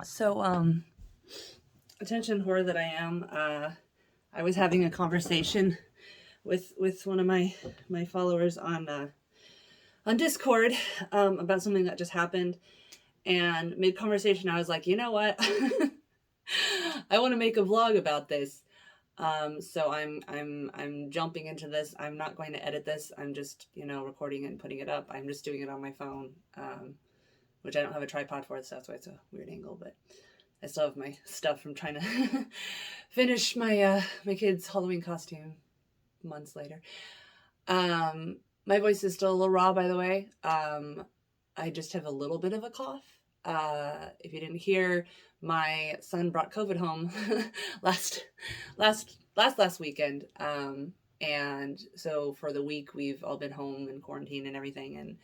So, attention whore that I am, I was having a conversation with one of my followers on Discord about something that just happened, and mid conversation I was like, you know what, I want to make a vlog about this. So I'm jumping into this. I'm not going to edit this. I'm just recording it and putting it up. I'm just doing it on my phone, which I don't have a tripod for, so that's why it's a weird angle, but. I still have my stuff from trying to finish my kid's Halloween costume months later. My voice is still a little raw, by the way. I just have a little bit of a cough. If you didn't hear, my son brought COVID home last weekend. And so for the week we've all been home in quarantine and everything, and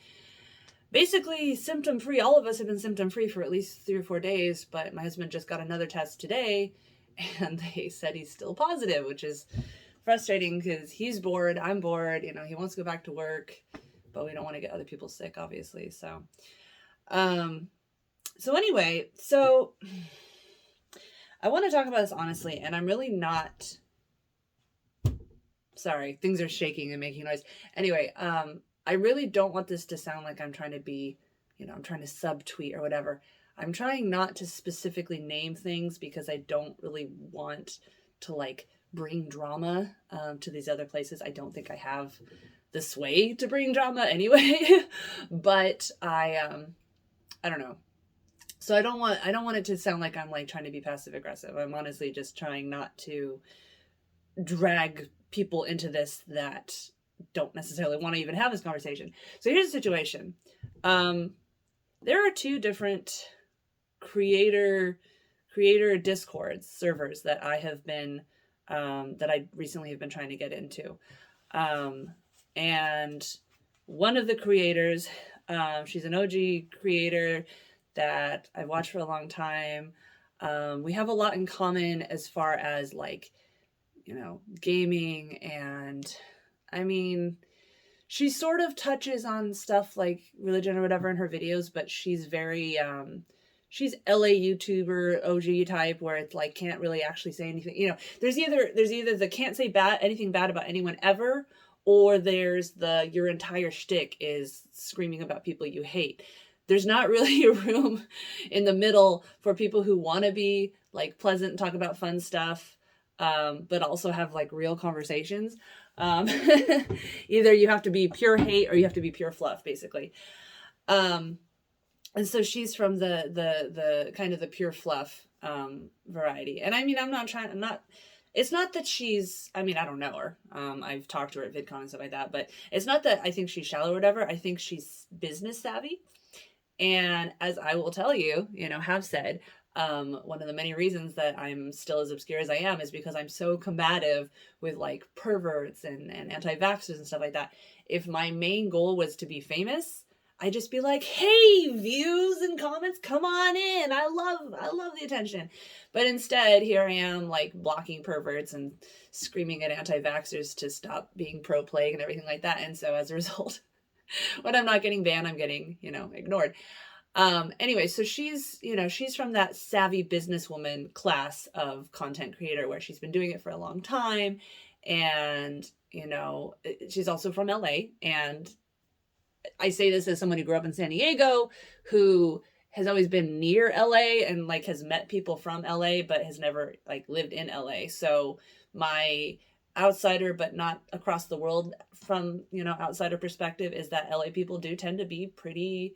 basically symptom free. All of us have been symptom free for at least 3 or 4 days, but my husband just got another test today and they said he's still positive, which is frustrating because he's bored. I'm bored. He wants to go back to work, but we don't want to get other people sick, obviously. So anyway, I want to talk about this honestly, and I'm really not sorry. Things are shaking and making noise. Anyway, I really don't want this to sound like I'm trying to be, I'm trying to subtweet or whatever. I'm trying not to specifically name things because I don't really want to bring drama to these other places. I don't think I have the sway to bring drama anyway, but I don't know. So I don't want it to sound like I'm trying to be passive aggressive. I'm honestly just trying not to drag people into this that don't necessarily want to even have this conversation. So here's the situation. There are 2 different creator Discord servers that I have been that I recently have been trying to get into. And one of the creators, she's an OG creator that I've watched for a long time. We have a lot in common as far as gaming, and I mean, she sort of touches on stuff like religion or whatever in her videos, but she's very, she's LA YouTuber OG type where it's can't really actually say anything. There's either the can't say anything bad about anyone ever, or there's the your entire shtick is screaming about people you hate. There's not really a room in the middle for people who want to be pleasant and talk about fun stuff, but also have real conversations. Either you have to be pure hate or you have to be pure fluff, basically. And so she's from the kind of the pure fluff variety. And I mean, it's not that she's, I mean, I don't know her. I've talked to her at VidCon and stuff like that, but it's not that I think she's shallow or whatever. I think she's business savvy. And as I will tell you, have said, one of the many reasons that I'm still as obscure as I am is because I'm so combative with perverts and anti-vaxxers and stuff like that. If my main goal was to be famous, I'd just be like, hey, views and comments, come on in. I love the attention. But instead, here I am blocking perverts and screaming at anti-vaxxers to stop being pro-plague and everything like that. And so as a result, when I'm not getting banned, I'm getting, ignored. Anyway, so she's from that savvy businesswoman class of content creator where she's been doing it for a long time. And, she's also from LA. And I say this as someone who grew up in San Diego, who has always been near LA and has met people from LA, but has never lived in LA. So my outsider, but not across the world from, outsider perspective is that LA people do tend to be pretty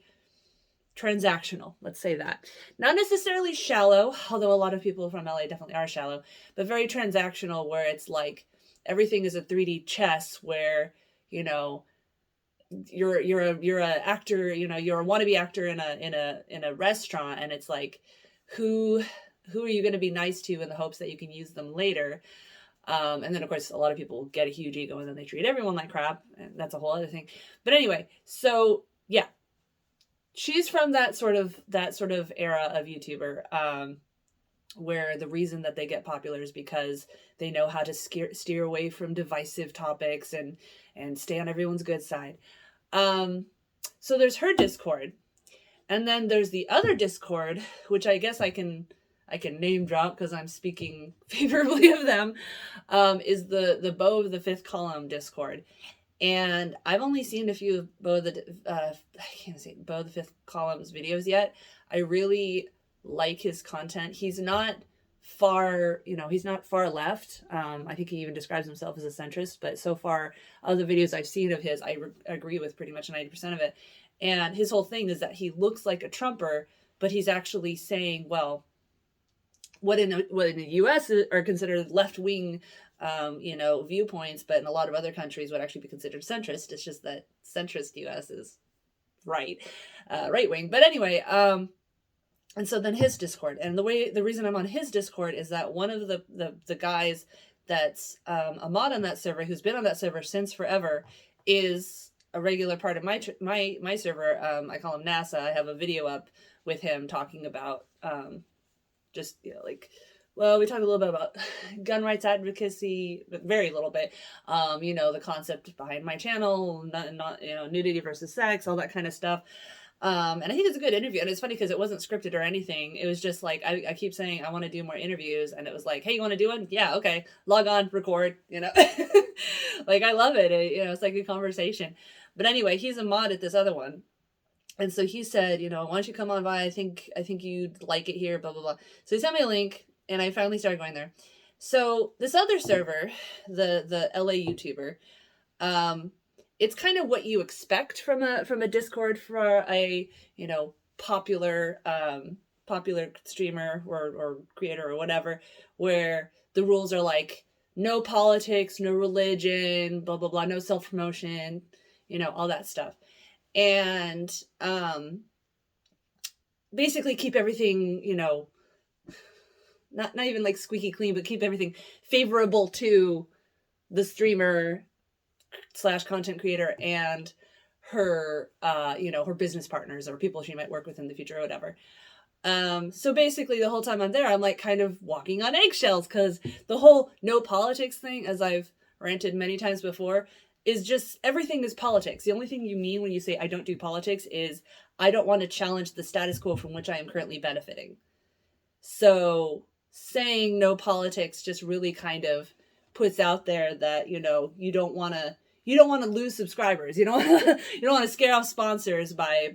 transactional. Let's say that. Not necessarily shallow, although a lot of people from LA definitely are shallow, but very transactional where it's everything is a 3D chess where, you're a actor, you're a wannabe actor in a restaurant, and it's who are you going to be nice to in the hopes that you can use them later? And then of course a lot of people get a huge ego and then they treat everyone like crap, and that's a whole other thing. But anyway, so yeah, she's from that sort of era of YouTuber, where the reason that they get popular is because they know how to steer away from divisive topics and stay on everyone's good side. So there's her Discord. And then there's the other Discord, which I guess I can name drop because I'm speaking favorably of them, is the Beau of the Fifth Column Discord. And I've only seen a few of Beau of the Fifth Column's videos yet. I really like his content. He's not far, he's not far left. I think he even describes himself as a centrist, but so far, of the videos I've seen of his, I agree with pretty much 90% of it. And his whole thing is that he looks like a Trumper, but he's actually saying, well, what in the U.S. are considered left-wing, viewpoints, but in a lot of other countries would actually be considered centrist. It's just that centrist U.S. is right-wing. But anyway, and so then his Discord, and the reason I'm on his Discord is that one of the guys that's a mod on that server, who's been on that server since forever, is a regular part of my server. I call him NASA. I have a video up with him talking about just, we talked a little bit about gun rights advocacy, but very little bit. The concept behind my channel, not nudity versus sex, all that kind of stuff. And I think it's a good interview. And it's funny because it wasn't scripted or anything. It was just like, I keep saying I want to do more interviews. And it was like, hey, you want to do one? Yeah, okay. Log on, record, I love it. It's like a conversation. But anyway, he's a mod at this other one. And so he said, why don't you come on by? I think you'd like it here, blah, blah, blah. So he sent me a link and I finally started going there. So this other server, the LA YouTuber, it's kind of what you expect from a Discord for a, popular streamer or creator or whatever, where the rules are like no politics, no religion, blah, blah, blah, no self-promotion, all that stuff. And basically keep everything, not even like squeaky clean, but keep everything favorable to the streamer / content creator and her, her business partners or people she might work with in the future or whatever. So basically the whole time I'm there, I'm like kind of walking on eggshells because the whole no politics thing, as I've ranted many times before, is just everything is politics. The only thing you mean when you say I don't do politics is I don't want to challenge the status quo from which I am currently benefiting. So saying no politics just really kind of puts out there that, you don't want to lose subscribers. You don't want to scare off sponsors by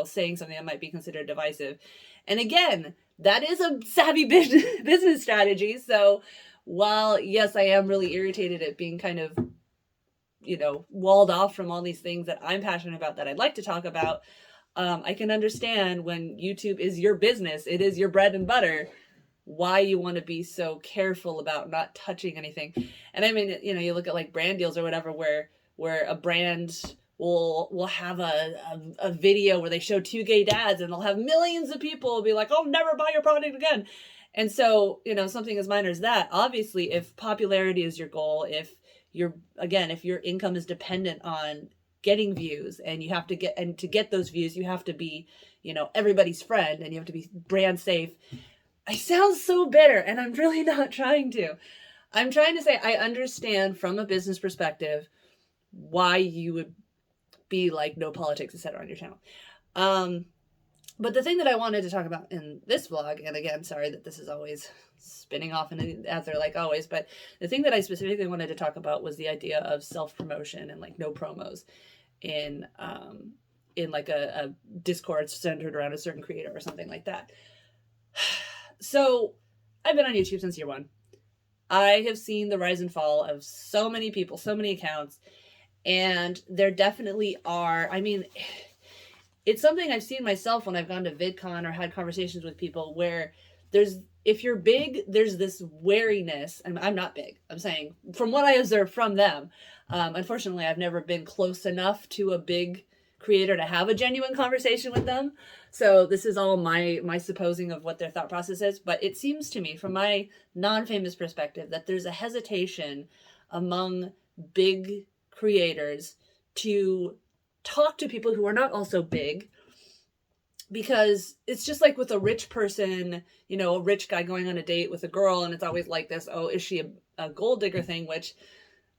saying something that might be considered divisive. And again, that is a savvy business strategy. So while yes, I am really irritated at being kind of walled off from all these things that I'm passionate about that I'd like to talk about, I can understand when YouTube is your business, it is your bread and butter, why you want to be so careful about not touching anything. And I mean, you look at like brand deals or whatever, where a brand will have a video where they show two gay dads and they'll have millions of people be like, I'll never buy your product again. And so, something as minor as that, obviously, if popularity is your goal, if your income is dependent on getting views and you have to get those views, you have to be, everybody's friend and you have to be brand safe. I sound so bitter and I'm really not trying to. I'm trying to say I understand from a business perspective why you would be like no politics, etc. on your channel. But the thing that I wanted to talk about in this vlog, and again, sorry that this is always spinning off in an answer like always, but the thing that I specifically wanted to talk about was the idea of self-promotion and like no promos in like a Discord centered around a certain creator or something like that. So I've been on YouTube since year one. I have seen the rise and fall of so many people, so many accounts, and there definitely are, I mean, it's something I've seen myself when I've gone to VidCon or had conversations with people where if you're big, there's this wariness, and I'm not big, I'm saying from what I observe from them, unfortunately I've never been close enough to a big creator to have a genuine conversation with them. So this is all my supposing of what their thought process is. But it seems to me from my non-famous perspective that there's a hesitation among big creators to talk to people who are not also big, because it's just like with a rich person, a rich guy going on a date with a girl, and it's always like this, oh, is she a gold digger thing, which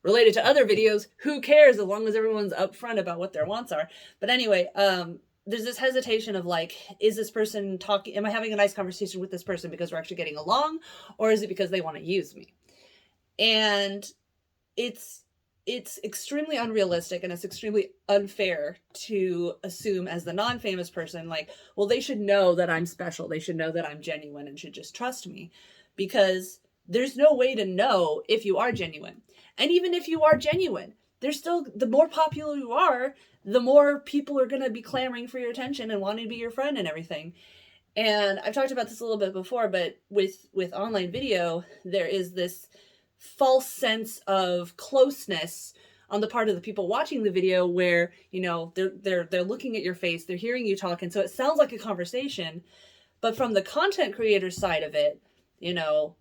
related to other videos, who cares as long as everyone's upfront about what their wants are. But anyway, there's this hesitation of like, is this person talking, am I having a nice conversation with this person because we're actually getting along, or is it because they want to use me? And it's extremely unrealistic, and it's extremely unfair to assume as the non-famous person, like, well, they should know that I'm special, they should know that I'm genuine and should just trust me, because there's no way to know if you are genuine. And even if you are genuine, there's still, the more popular you are, the more people are going to be clamoring for your attention and wanting to be your friend and everything. And I've talked about this a little bit before, but with online video, there is this false sense of closeness on the part of the people watching the video, where, you know, they're looking at your face, they're hearing you talk, and so it sounds like a conversation. But from the content creator side of it, you know,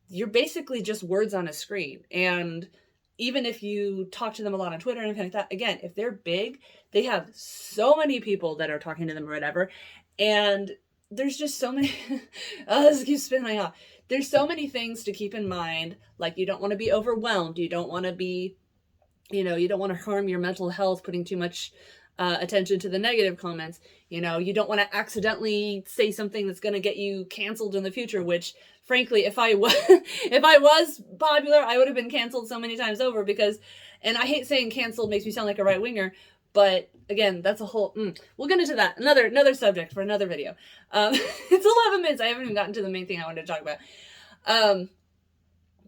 you're basically just words on a screen. And even if you talk to them a lot on Twitter and anything like that, again, if they're big, they have so many people that are talking to them or whatever. And there's just so many, this keeps spinning my off. There's so many things to keep in mind. Like, you don't want to be overwhelmed. You don't want to be, you know, you don't want to harm your mental health putting too much attention to the negative comments. You know, you don't want to accidentally say something that's going to get you canceled in the future, which frankly, if I was, if I was popular, I would have been canceled so many times over, because, and I hate saying canceled, makes me sound like a right winger, but again, that's a whole, we'll get into that. Another subject for another video. It's 11 minutes. I haven't even gotten to the main thing I wanted to talk about.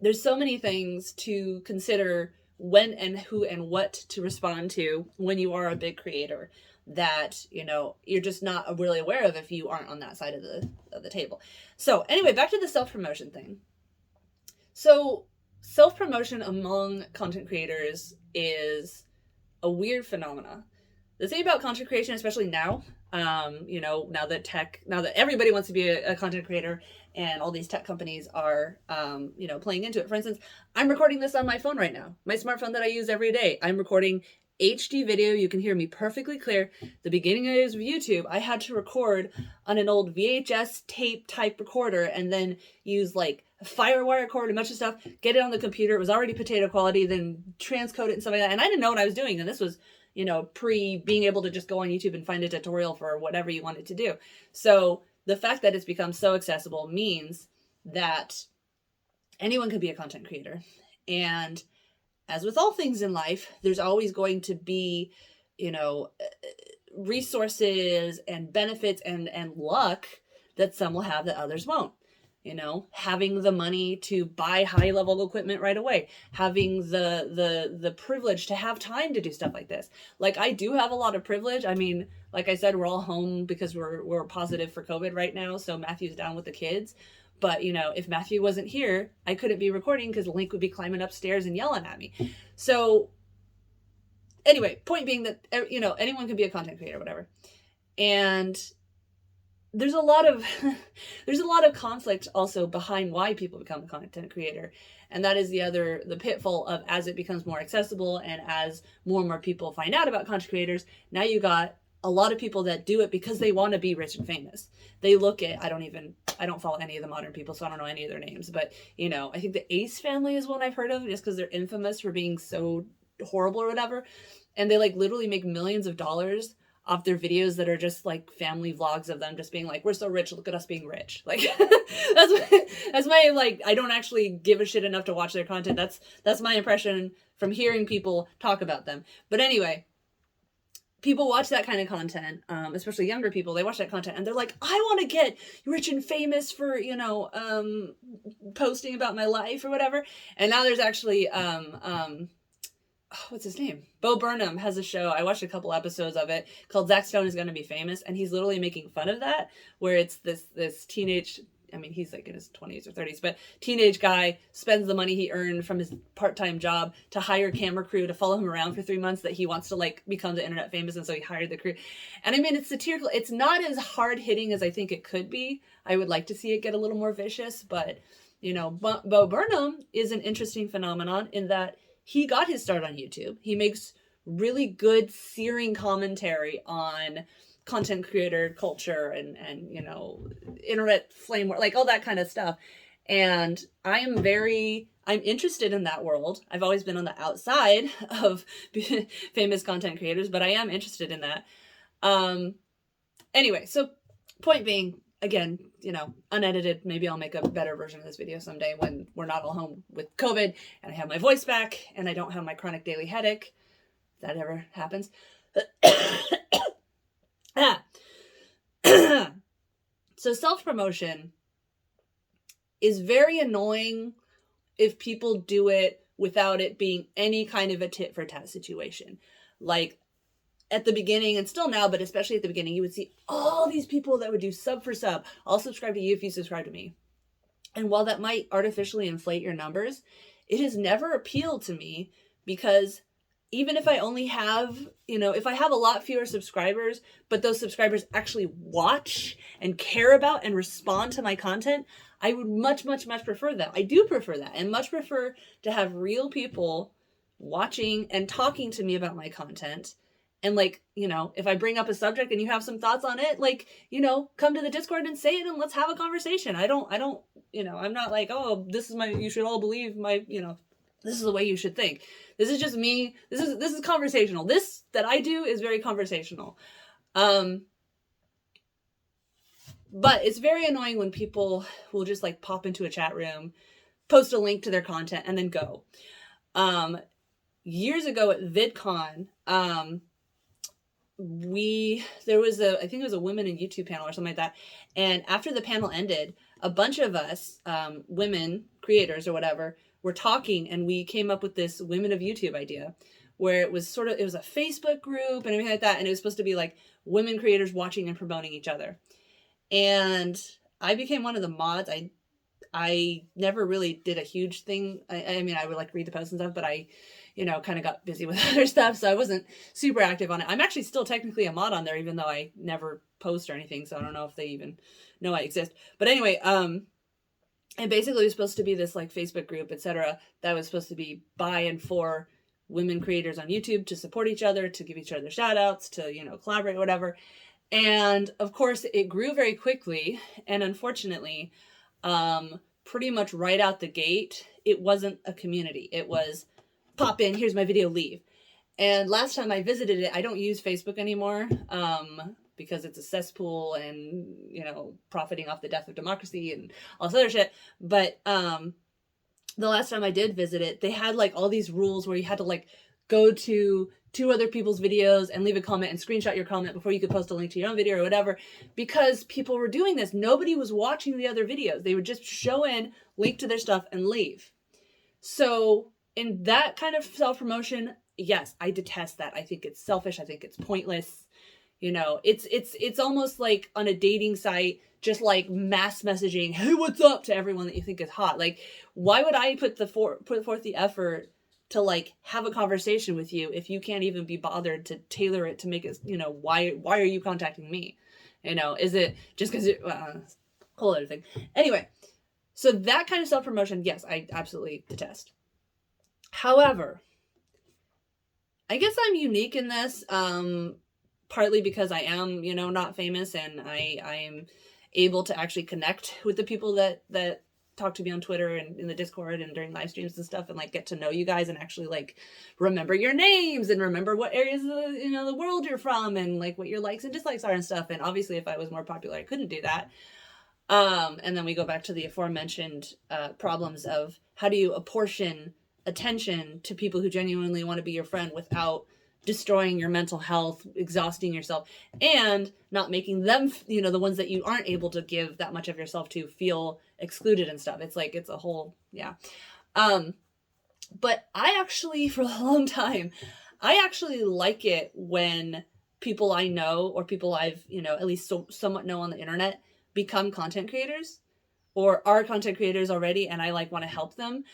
There's so many things to consider when and who and what to respond to when you are a big creator that, you know, you're just not really aware of if you aren't on that side of the table. So anyway, back to the self-promotion thing. So self-promotion among content creators is a weird phenomena. The thing about content creation, especially now, you know, now that everybody wants to be a content creator and all these tech companies are, you know, playing into it. For instance, I'm recording this on my phone right now, my smartphone that I use every day. I'm recording HD video. You can hear me perfectly clear. The beginning days of YouTube, I had to record on an old VHS tape type recorder and then use like a FireWire cord, a bunch of stuff, get it on the computer. It was already potato quality, then transcode it and stuff like that. And I didn't know what I was doing. And this was, you know, pre being able to just go on YouTube and find a tutorial for whatever you wanted to do. So the fact that it's become so accessible means that anyone can be a content creator. And as with all things in life, there's always going to be, you know, resources and benefits and luck that some will have that others won't. You know, having the money to buy high level equipment right away, having the privilege to have time to do stuff like this. Like, I do have a lot of privilege. I mean, like I said, we're all home because we're positive for COVID right now. So Matthew's down with the kids. But, you know, if Matthew wasn't here, I couldn't be recording because Link would be climbing upstairs and yelling at me. So anyway, point being that, you know, anyone can be a content creator, whatever. And there's a lot of conflict also behind why people become a content creator. And that is the pitfall of, as it becomes more accessible and as more and more people find out about content creators, now you got a lot of people that do it because they want to be rich and famous. They look at, I don't follow any of the modern people, so I don't know any of their names, but, you know, I think the Ace family is one I've heard of just because they're infamous for being so horrible or whatever. And they like literally make millions of dollars off their videos that are just like family vlogs of them just being like, we're so rich, look at us being rich. Like, that's my, like, I don't actually give a shit enough to watch their content. That's my impression from hearing people talk about them. But anyway, people watch that kind of content, especially younger people, they watch that content and they're like, I want to get rich and famous for, you know, posting about my life or whatever. And now there's actually, what's his name? Bo Burnham has a show. I watched a couple episodes of it called Zach Stone is Going to Be Famous. And he's literally making fun of that, where it's this teenage, I mean, he's like in his 20s or 30s, but teenage guy spends the money he earned from his part-time job to hire a camera crew to follow him around for 3 months that he wants to like become the internet famous. And so he hired the crew. And I mean, it's satirical. It's not as hard hitting as I think it could be. I would like to see it get a little more vicious, but you know, Bo Burnham is an interesting phenomenon in that he got his start on YouTube. He makes really good searing commentary on content creator culture and you know, internet flame war, like all that kind of stuff. And I'm interested in that world. I've always been on the outside of famous content creators, but I am interested in that. Anyway, so point being, again, unedited. Maybe I'll make a better version of this video someday when we're not all home with COVID and I have my voice back and I don't have my chronic daily headache. If that ever happens. So self-promotion is very annoying if people do it without it being any kind of a tit for tat situation. Like at the beginning, and still now, but especially at the beginning, you would see all these people that would do sub for sub. I'll subscribe to you if you subscribe to me. And while that might artificially inflate your numbers, it has never appealed to me, because even if I only have, if I have a lot fewer subscribers, but those subscribers actually watch and care about and respond to my content, I would much, much, much prefer that. I do prefer that, and much prefer to have real people watching and talking to me about my content. And if I bring up a subject and you have some thoughts on it, come to the Discord and say it and let's have a conversation. I'm not like, oh, you should all believe this is the way you should think. This is just me. This is conversational. This that I do is very conversational. But it's very annoying when people will just pop into a chat room, post a link to their content, and then go. Years ago at VidCon, I think it was a women in YouTube panel or something like that. And after the panel ended, a bunch of us, women creators or whatever, were talking, and we came up with this Women of YouTube idea, where it was a Facebook group and everything like that. And it was supposed to be women creators watching and promoting each other. And I became one of the mods. I never really did a huge thing. I mean, I would read the posts and stuff, but I, kind of got busy with other stuff. So I wasn't super active on it. I'm actually still technically a mod on there, even though I never post or anything. So I don't know if they even know I exist. But anyway, and basically it was supposed to be this Facebook group, etc., that was supposed to be by and for women creators on YouTube to support each other, to give each other shout outs, to, collaborate, whatever. And of course it grew very quickly. And unfortunately, pretty much right out the gate, it wasn't a community. It was pop in, here's my video, leave. And last time I visited it, I don't use Facebook anymore, because it's a cesspool and, profiting off the death of democracy and all this other shit. But the last time I did visit it, they had all these rules where you had to go to two other people's videos and leave a comment and screenshot your comment before you could post a link to your own video or whatever, because people were doing this. Nobody was watching the other videos. They would just show in, link to their stuff, and leave. So in that kind of self-promotion, yes, I detest that. I think it's selfish. I think it's pointless. It's almost like on a dating site, just mass messaging, hey, what's up, to everyone that you think is hot. Why would I put forth the effort to have a conversation with you if you can't even be bothered to tailor it to make it, why are you contacting me? Is it just because whole other thing. Anyway, so that kind of self-promotion, yes, I absolutely detest. However, I guess I'm unique in this, partly because I am, not famous, and I am able to actually connect with the people that talk to me on Twitter and in the Discord and during live streams and stuff, and get to know you guys and actually remember your names and remember what areas of the world you're from and what your likes and dislikes are and stuff. And obviously if I was more popular, I couldn't do that. And then we go back to the aforementioned problems of how do you apportion attention to people who genuinely want to be your friend without destroying your mental health, exhausting yourself, and not making them, the ones that you aren't able to give that much of yourself to, feel excluded and stuff. It's it's a whole, yeah. But I actually, for a long time, I actually like it when people I know or people I've, at least somewhat know on the internet become content creators, or are content creators already, and I want to help them.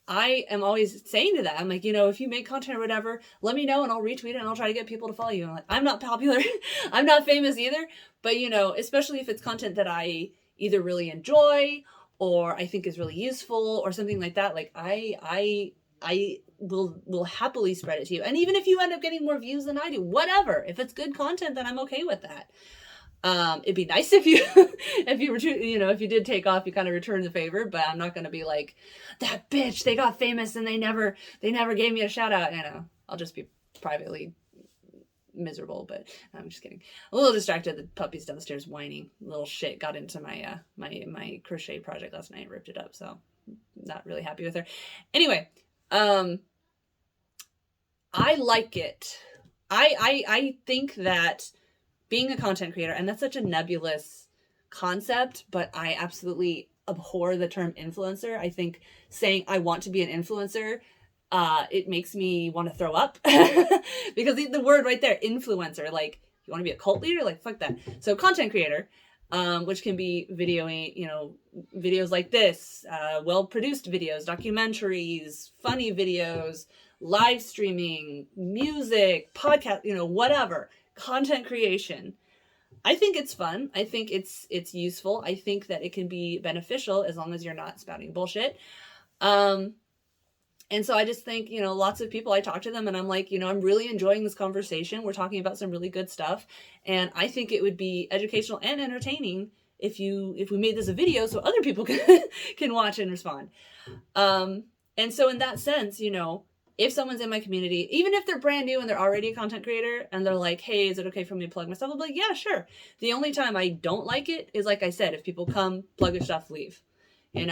I am always saying to them, if you make content or whatever, let me know and I'll retweet it and I'll try to get people to follow you. I'm not popular, I'm not famous either, but especially if it's content that I either really enjoy or I think is really useful or something like that, I will happily spread it to you. And even if you end up getting more views than I do, whatever, if it's good content, then I'm okay with that. It'd be nice if you, if you did take off, you kind of return the favor, but I'm not going to be like, that bitch, they got famous and they never gave me a shout out. I'll just be privately miserable, but I'm just kidding. A little distracted. The puppy's downstairs whining. Little shit got into my my crochet project last night and ripped it up, so not really happy with her. Anyway, I like it. I think that being a content creator, and that's such a nebulous concept, but I absolutely abhor the term influencer. I think saying I want to be an influencer, it makes me want to throw up because the word right there, influencer, like, you want to be a cult leader? Like, fuck that. So content creator, which can be videoing, videos like this, well-produced videos, documentaries, funny videos, live streaming, music, podcast, whatever, content creation. I think it's fun. I think it's useful. I think that it can be beneficial as long as you're not spouting bullshit. And so I just think, lots of people, I talk to them and I'm like, I'm really enjoying this conversation. We're talking about some really good stuff. And I think it would be educational and entertaining if we made this a video so other people can watch and respond. And so in that sense, if someone's in my community, even if they're brand new and they're already a content creator and they're like, hey, is it okay for me to plug myself? I'll be like, yeah, sure. The only time I don't like it is, like I said, if people come, plug your stuff, leave. You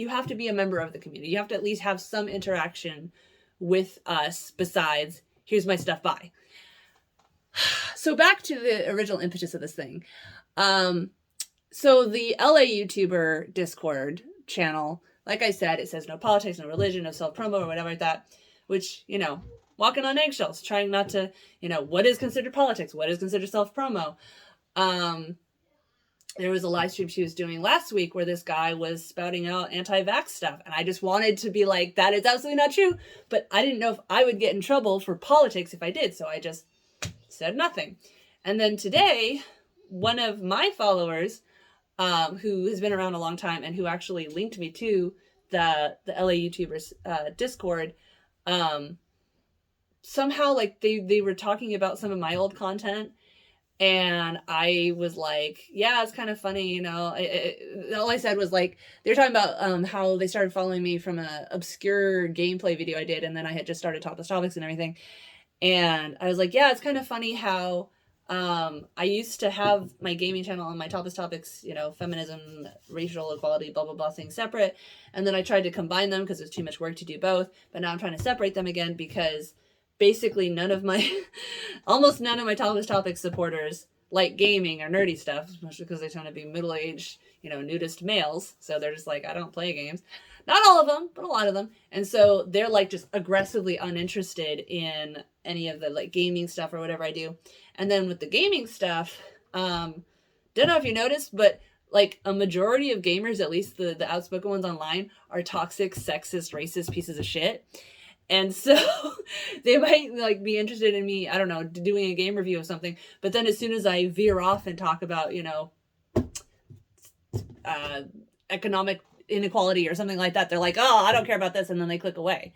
have to be a member of the community. You have to at least have some interaction with us besides, here's my stuff, bye. So back to the original impetus of this thing. So the LA YouTuber Discord channel, like I said, it says no politics, no religion, no self-promo or whatever like that, which, walking on eggshells, trying not to, what is considered politics? What is considered self-promo? There was a live stream she was doing last week where this guy was spouting out anti-vax stuff. And I just wanted to be like, that is absolutely not true. But I didn't know if I would get in trouble for politics if I did. So I just said nothing. And then today, one of my followers, who has been around a long time and who actually linked me to the LA YouTubers Discord, somehow like they were talking about some of my old content. And I was like, yeah, it's kind of funny, all I said was like, they were talking about how they started following me from a obscure gameplay video I did. And then I had just started Topless Topics and everything. And I was like, yeah, it's kind of funny how I used to have my gaming channel on my Topless Topics, feminism, racial equality, blah, blah, blah, things separate. And then I tried to combine them because it was too much work to do both. But now I'm trying to separate them again because basically almost none of my Topless Topics supporters like gaming or nerdy stuff, especially because they tend to be middle-aged, nudist males. So they're just like, I don't play games. Not all of them, but a lot of them. And so they're like just aggressively uninterested in any of the like gaming stuff or whatever I do. And then with the gaming stuff, don't know if you noticed, but like a majority of gamers, at least the outspoken ones online, are toxic, sexist, racist pieces of shit. And so they might like be interested in me, I don't know, doing a game review of something. But then as soon as I veer off and talk about, economic inequality or something like that, they're like, oh, I don't care about this. And then they click away.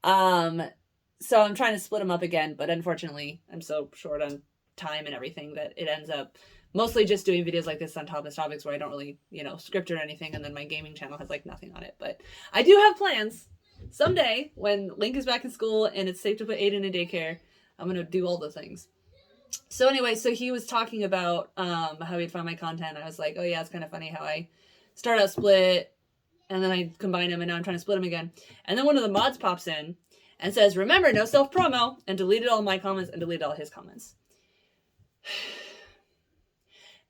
So I'm trying to split them up again. But unfortunately, I'm so short on time and everything that it ends up mostly just doing videos like this on Topless Topics where I don't really, script or anything. And then my gaming channel has like nothing on it. But I do have plans. Someday, when Link is back in school and it's safe to put Aiden in daycare, I'm going to do all the things. So anyway, so he was talking about how he'd found my content. I was like, oh yeah, it's kind of funny how I start out split and then I combine them and now I'm trying to split them again. And then one of the mods pops in and says, remember, no self-promo, and deleted all my comments and deleted all his comments.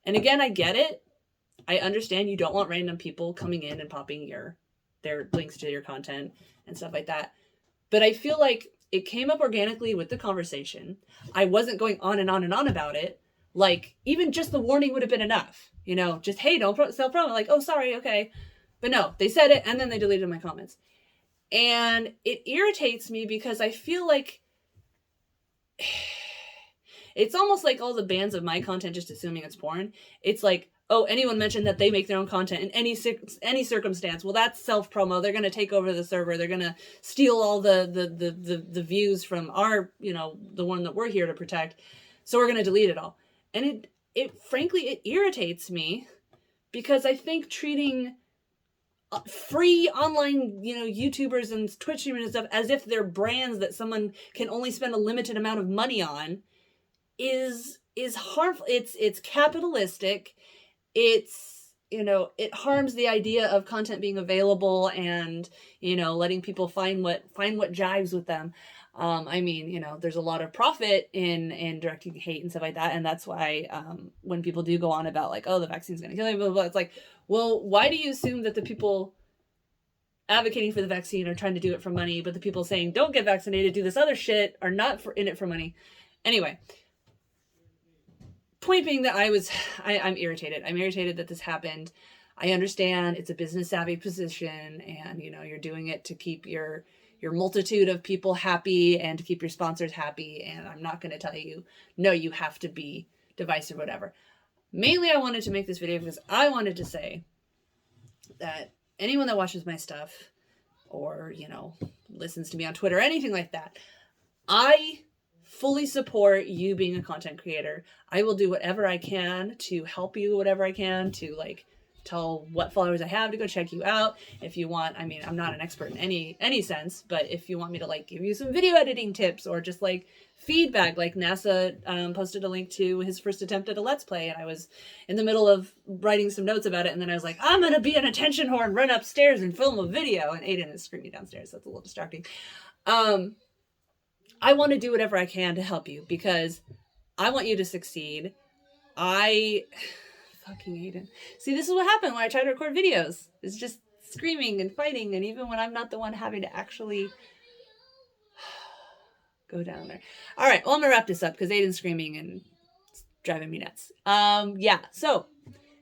And again, I get it. I understand you don't want random people coming in and popping their links to your content and stuff like that. But I feel like it came up organically with the conversation. I wasn't going on and on and on about it. Like, even just the warning would have been enough. Just, hey, don't self-promo. Like, oh, sorry, okay. But no, they said it and then they deleted my comments. And it irritates me because I feel like it's almost like all the bans of my content just assuming it's porn. It's like, oh, anyone mentioned that they make their own content in any circumstance. Well, that's self-promo. They're going to take over the server. They're going to steal all the views from our, the one that we're here to protect. So we're going to delete it all. And it frankly, it irritates me because I think treating free online, YouTubers and Twitch streamers and stuff as if they're brands that someone can only spend a limited amount of money on is harmful. It's capitalistic. It's, you know, it harms the idea of content being available and, you know, letting people find what jives with them. I mean, you know, there's a lot of profit in directing hate and stuff like that, and that's why when people do go on about like, oh, the vaccine's going to kill you, blah, blah, blah, it's like, well, why do you assume that the people advocating for the vaccine are trying to do it for money, but the people saying don't get vaccinated, do this other shit, are not in it for money? Anyway, point being that I'm irritated. I'm irritated that this happened. I understand it's a business savvy position, and you know, you're doing it to keep your multitude of people happy and to keep your sponsors happy. And I'm not going to tell you, no, you have to be divisive or whatever. Mainly, I wanted to make this video because I wanted to say that anyone that watches my stuff or, you know, listens to me on Twitter, anything like that, I fully support you being a content creator. I will do whatever I can to help you, whatever I can to like tell what followers I have to go check you out. If you want, I mean, I'm not an expert in any sense, but if you want me to like give you some video editing tips or just like feedback, like NASA posted a link to his first attempt at a Let's Play, and I was in the middle of writing some notes about it, and then I was like, I'm gonna be an attention whore and run upstairs and film a video, and Aiden is screaming downstairs, so that's a little distracting. I want to do whatever I can to help you because I want you to succeed. Fucking Aiden. See, this is what happened when I try to record videos. It's just screaming and fighting, and even when I'm not the one having to actually go down there. All right, well, I'm gonna wrap this up because Aiden's screaming and it's driving me nuts. Yeah, so,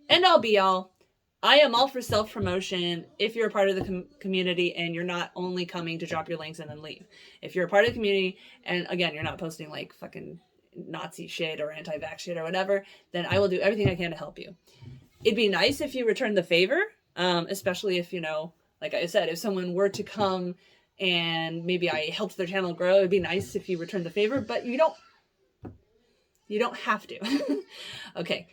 end all be all, I am all for self-promotion if you're a part of the community and you're not only coming to drop your links and then leave. If you're a part of the community and, again, you're not posting, like, fucking Nazi shit or anti-vax shit or whatever, then I will do everything I can to help you. It'd be nice if you return the favor, especially if, you know, like I said, if someone were to come and maybe I helped their channel grow, it'd be nice if you returned the favor, but you don't have to. Okay.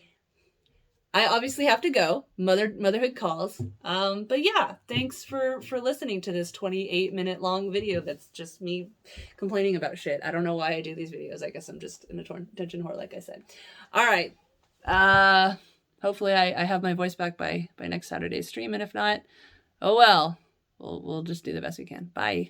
I obviously have to go. Motherhood calls. But yeah, thanks for listening to this 28-minute long video that's just me complaining about shit. I don't know why I do these videos. I guess I'm just an attention whore, like I said. All right. Hopefully I have my voice back by next Saturday's stream, and if not, oh well. We'll just do the best we can. Bye.